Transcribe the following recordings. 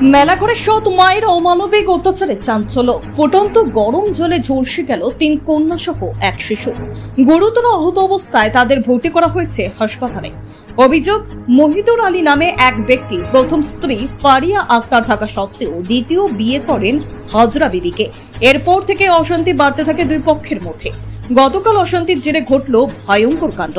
মেলা করে সৎ মায়ের অমানবিক অত্যাচারে চাঞ্চল্য। ফুটন্ত গরম জলে ঝলসে গেল 3 কন্যা সহ এক শিশু। গুরুতর আহত অবস্থায় তাদের ভর্তি করা হয়েছে হাসপাতালে। অভিযোগ, মহিদুর আলী নামে এক ব্যক্তি প্রথম স্ত্রী ফারিয়া আক্তার থাকা সত্ত্বেও দ্বিতীয় বিয়ে করেন হাজরা বিবিকে। এরপর থেকে অশান্তি বাড়তে থাকে দুই পক্ষের মধ্যে। গতকাল অশান্তির জেরে ঘটল ভয়ঙ্কর কাণ্ড।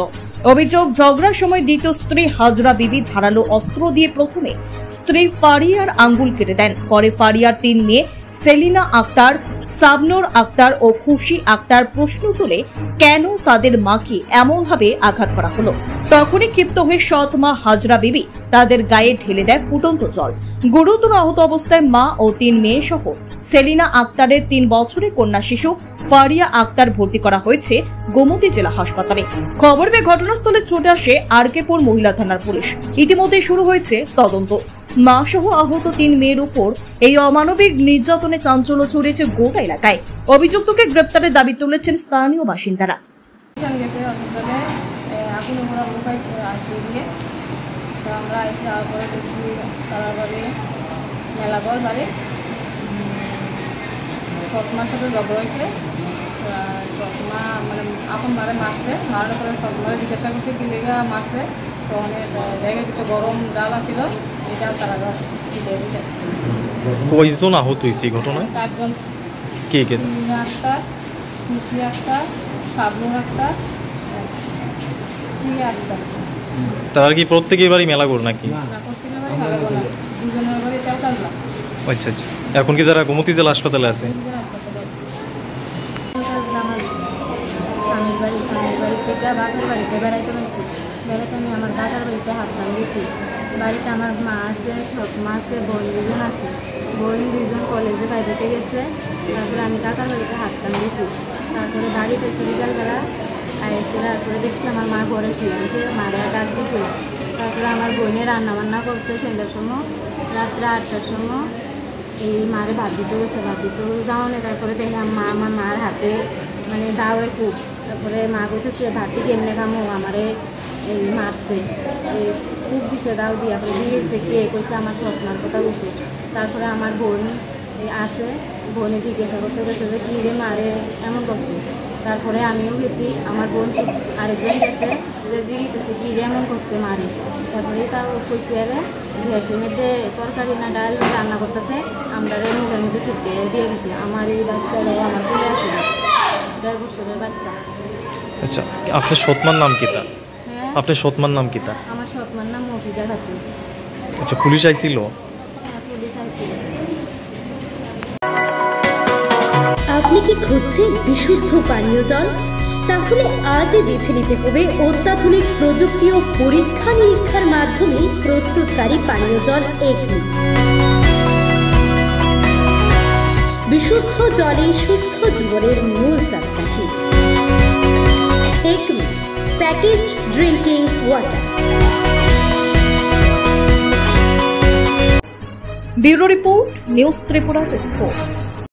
অভিযোগ, ঝগড়ার সময় দ্বিতীয় স্ত্রী হাজরা বিবি ধারালো অস্ত্র দিয়ে প্রথমে স্ত্রী ফারিয়ার আঙ্গুল কেটে দেন। পরে ফারিয়ার 3 মেয়ে সেলিনা আক্তার, সাবনুর আক্তার ও খুশি আক্তার প্রশ্ন তুলে কেন তাদের মাকে এমনভাবে আঘাত করা হলো। তখনই ক্ষিপ্ত হয়ে সৎ মা হাজরা বিবি তাদের গায়ে ঢেলে দেয় ফুটন্ত জল। গুরুতর আহত অবস্থায় মা ও 3 মেয়ে সহ সেলিনা আক্তারের 3 বছরের কন্যা শিশু ফারিয়া আক্তার ভর্তি করা হয়েছে গোমতী জেলা হাসপাতালে। খবর পেয়ে ঘটনাস্থলে ছুটে আসে আরকেপুর মহিলা থানার পুলিশ। ইতিমধ্যে শুরু হয়েছে তদন্ত। মা সহ আহত 3 মেয়ের উপর এই অমানবিক নির্যাতনে চাঞ্চল্য ছড়িয়েছে গোটা এলাকায়। অভিযুক্তকে গ্রেপ্তারের দাবি তুলেছেন স্থানীয় বাসিন্দারা। মানে আপন মারে মারছে, মারার পরে সৎমারে জিজ্ঞাসা করছে কি লেগে মারছে। তো অনেক জায়গায় দুটো গরম ডাল ছিল, এটা তারা দিতে। কয়জন আহত হয়েছে এই ঘটনায়? 4 জন। কে কে? আক্তার, খুশি আক্তার, সাবনুর আক্তার, আক্তার। তারা কি প্রত্যেকের বাড়ি মেলা করে নাকি? প্রত্যেকের বাড়ি মেলা করে না, দুজনের বাড়ি তেলকাজলা। আচ্ছা আচ্ছা। এখন কি তারা গোমতী জেলা হাসপাতালে আছে? স্বামীর বাড়ি থেকে বাপের বাড়িতে বেড়াইতে পারছি। বেড়াতে আমি আমার দাদার বাড়িতে হাত টান দিয়েছি। বাড়িতে আমার মা আছে, সৎ মা আছে, বোন 2জন আছে। বোন 2জন কলেজে বাইরেতে গেছে। তারপরে আমি কাকার বাড়িতে হাত টান দিয়েছি। তারপরে বাড়িতে বিকালবেলা এসে তারপরে দেখছি আমার মা ঘরে শুয়ে আছে, মারে ডাক দিয়েছিল। তারপরে আমার বোনে রান্নাবান্না করছে সন্ধ্যার সময়, রাত্রে 8টার সময় এই মারে ভাত দিতে গেছে। ভাত দিতে যাওয়ানে তারপরে দেখি আমার মার হাতে মানে দাওয়ের কূপ। তারপরে মা বলতেছে ভাতটি কেমনে খামো, আমারে এই মারছে, এই কূপ দিছে, দাও দিয়ে দিয়েছে। কে কইছে? আমার সৎমার কথা বলছে। তারপরে আমার বোন আছে, বোনে জিজ্ঞাসা করতে গেছে যে কী রে মারে এমন করছে। তারপরে আমিও গেছি, আমার বোন আরেকজন গেছে যে জিজ্ঞেস কী রে এমন করছে মারে। তারপরে তাও কইছে আরে গ্যাসের মধ্যে তরকারি না ডাল রান্না করতেছে, আমরা মুখের মধ্যে চিপকে দিয়ে গেছি। আমার এই বাচ্চারাও আমার তুলে আছে, 1.5 বছরের বাচ্চা। আচ্ছা, আপনার সৎমার নাম কি তা? হ্যাঁ, আপনার সৎমার নাম কি তা? আমার সৎমার নাম মফিজা খাতুন। আচ্ছা, পুলিশ আইছিল? হ্যাঁ, পুলিশ আইছিল। আপনি কি খুঁজছেন বিশুদ্ধ পানীয় জল? তাহলে আজই বেছে নিতে হবে অত্যাধুনিক প্রযুক্তি ও পরীক্ষা নিরীক্ষার মাধ্যমে প্রস্তুতকারী পানীয় জল একমি। বিশুদ্ধ জলে সুস্থ জীবনের মূল চাকাঠি। Acme packaged drinking water. Bureau report, news Tripura 24।